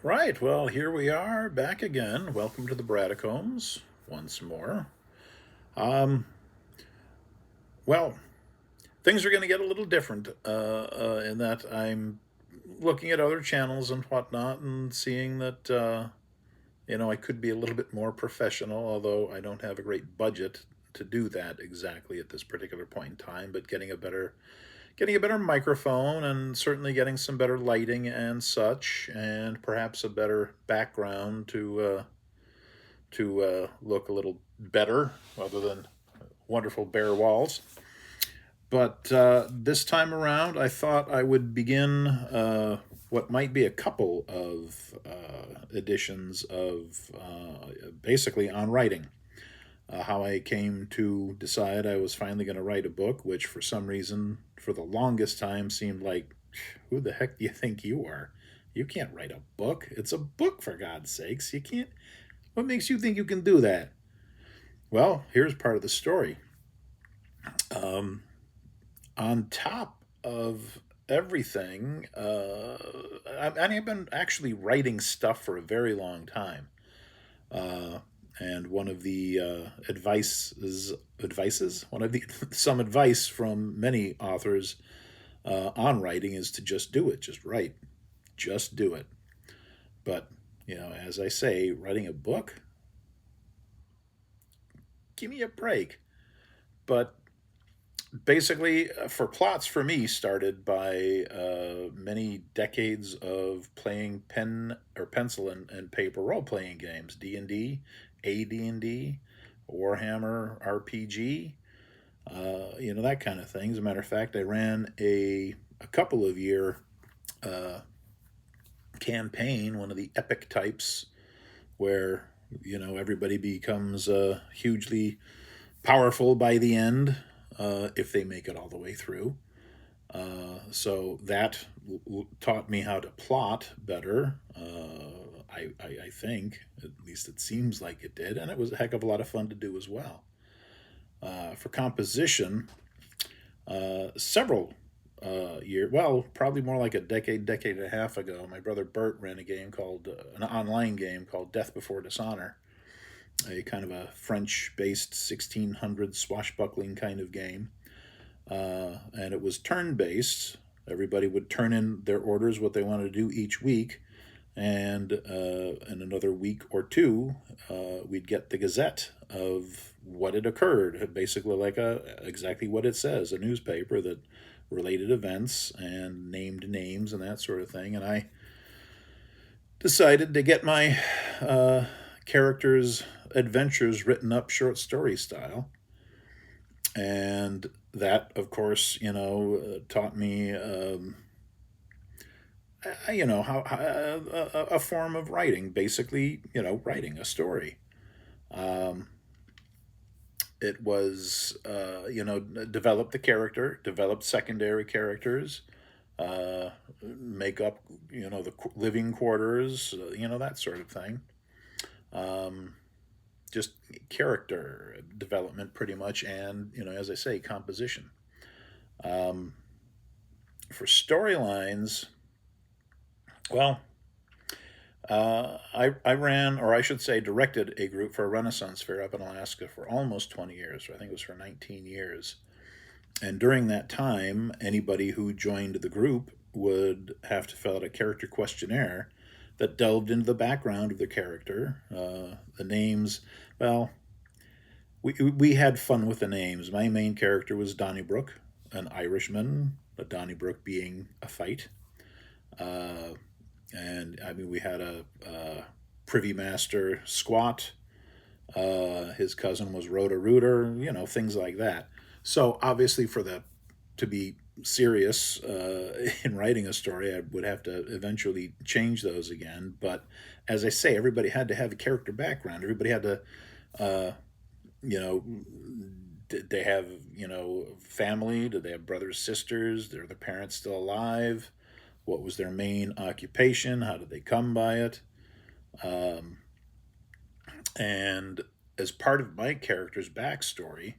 Right, well, here we are back again. Welcome to the Bradicombs once more. Um, well, things are going to get a little different in that I'm looking at other channels and whatnot and seeing that, I could be a little bit more professional, although I don't have a great budget to do that exactly at this particular point in time, but getting a better microphone and certainly getting some better lighting and such, and perhaps a better background to look a little better, other than wonderful bare walls. But this time around, I thought I would begin what might be a couple of editions of basically on writing. How I came to decide I was finally going to write a book, which for some reason, for the longest time, seemed like, who the heck do you think you are? You can't write a book. It's a book, for God's sakes. You can't. What makes you think you can do that? Well, here's part of the story. Um, on top of everything, I've been actually writing stuff for a very long time. Uh, and one of the one of the some advice from many authors on writing is to just do it, just write, just do it. But as I say, writing a book, give me a break. But basically, for plots for me started by many decades of playing pen or pencil and paper role playing games, D&D, AD&D, Warhammer RPG, that kind of thing. As a matter of fact, I ran a couple of year uh, campaign, one of the epic types, where everybody becomes hugely powerful by the end, if they make it all the way through. So that taught me how to plot better. I think, at least it seems like it did, and it was a heck of a lot of fun to do as well. For composition, several years, well, probably more like a decade and a half ago, my brother Bert ran a game called, an online game called Death Before Dishonor, a kind of a French based 1600 swashbuckling kind of game. And it was turn based. Everybody would turn in their orders, what they wanted to do each week, and in another week or two, we'd get the gazette of what had occurred, basically like exactly what it says, a newspaper that related events and named names and that sort of thing. And I decided to get my characters' adventures written up short story style, and that, of course, taught me, how a form of writing, basically, writing a story. Um, it was, develop the character, develop secondary characters, make up, the living quarters, that sort of thing. Um, just character development, pretty much, and, as I say, composition. Um, for storylines, well, I ran, or I should say, directed a group for a Renaissance fair up in Alaska for almost 20 years. I think it was for 19 years. And during that time, anybody who joined the group would have to fill out a character questionnaire that delved into the background of the character, the names. Well, we had fun with the names. My main character was Donnybrook, an Irishman, a Donnybrook being a fight. Uh, and I mean, we had a privy master squat. His cousin was Rhoda Rooter, things like that. So obviously, to be serious in writing a story, I would have to eventually change those again. But as I say, everybody had to have a character background. Everybody had to, uh, you know, did they have, family? Did they have brothers, sisters? Are their parents still alive? What was their main occupation? How did they come by it? Um, and as part of my character's backstory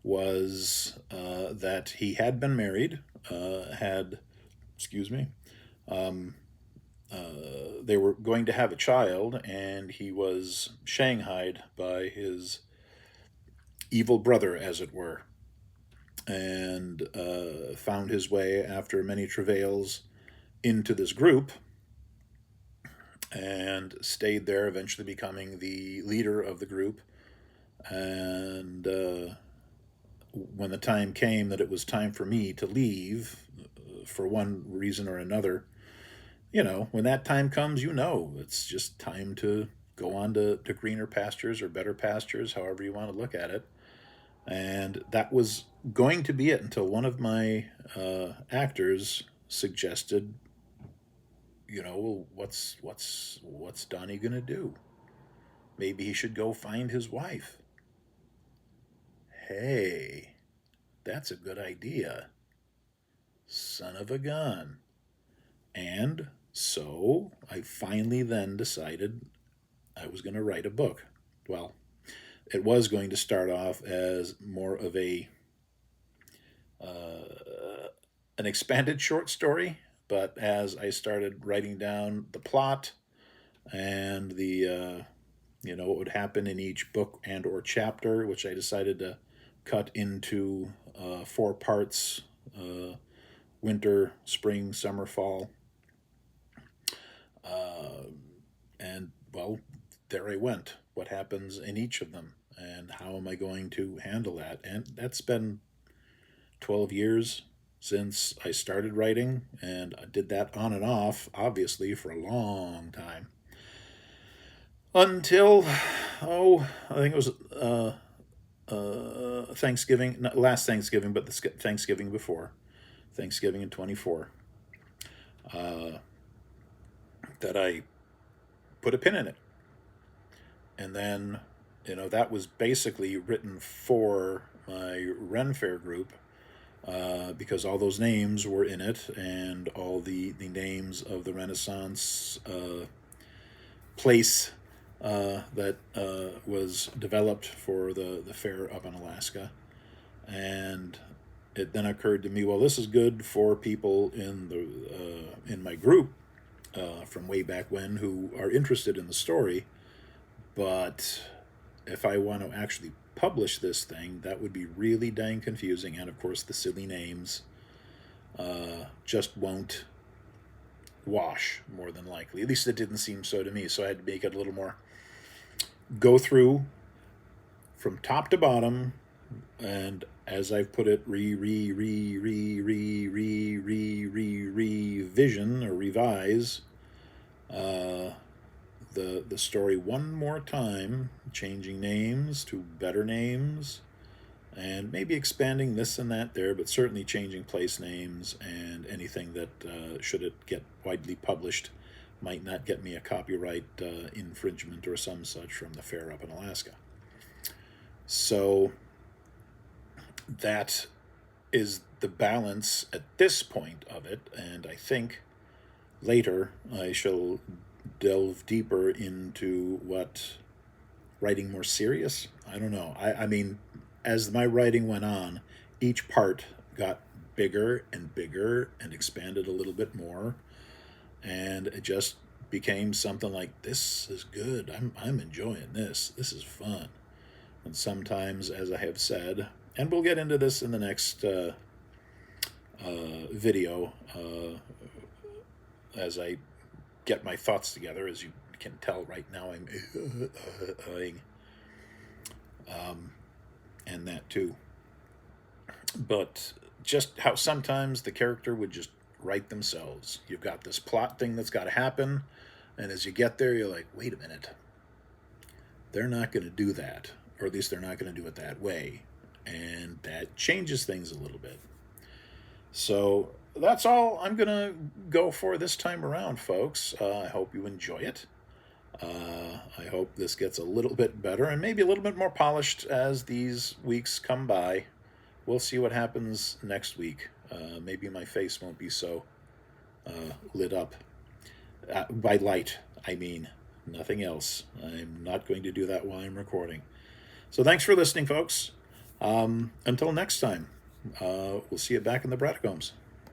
was that he had been married, excuse me, um, they were going to have a child, and he was shanghaied by his evil brother, as it were, and found his way after many travails into this group and stayed there, eventually becoming the leader of the group. And when the time came that it was time for me to leave, for one reason or another, when that time comes, it's just time to go on to greener pastures or better pastures, however you want to look at it. And that was going to be it until one of my actors suggested, well, what's Donnie gonna do? Maybe he should go find his wife. Hey, that's a good idea. Son of a gun. And so I finally then decided I was going to write a book. Well, it was going to start off as more of an expanded short story, but as I started writing down the plot and the what would happen in each book and or chapter, which I decided to cut into 4 parts: winter, spring, summer, fall. And well, there I went. What happens in each of them, and how am I going to handle that? And that's been 12 years since I started writing, and I did that on and off, obviously, for a long time. Until, I think it was Thanksgiving, not last Thanksgiving, but the Thanksgiving before, Thanksgiving in 24, that I put a pin in it. And then, that was basically written for my Ren Fair group, because all those names were in it, and all the names of the Renaissance place that was developed for the fair up in Alaska. And it then occurred to me, well, this is good for people in my group from way back when who are interested in the story. But if I want to actually publish this thing, that would be really dang confusing. And of course, the silly names just won't wash, more than likely. At least it didn't seem so to me. So I had to make it a little more, go through from top to bottom, and as I've put it, revision or revise the story one more time, changing names to better names, and maybe expanding this and that there, but certainly changing place names, and anything that should it get widely published might not get me a copyright infringement or some such from the fair up in Alaska. So that is the balance at this point of it, and I think later I shall delve deeper into what writing more serious. I don't know. I mean, as my writing went on, each part got bigger and bigger and expanded a little bit more, and it just became something like, this is good. I'm enjoying this. This is fun. And sometimes, as I have said, and we'll get into this in the next video, as I get my thoughts together. As you can tell right now, I'm and that too. But just how sometimes the character would just write themselves. You've got this plot thing that's got to happen, and as you get there, you're like, wait a minute. They're not going to do that, or at least they're not going to do it that way. And that changes things a little bit. So that's all I'm going to go for this time around, folks. I hope you enjoy it. I hope this gets a little bit better and maybe a little bit more polished as these weeks come by. We'll see what happens next week. Maybe my face won't be so lit up. By light, I mean nothing else. I'm not going to do that while I'm recording. So thanks for listening, folks. Until next time, we'll see you back in the Bradicombs.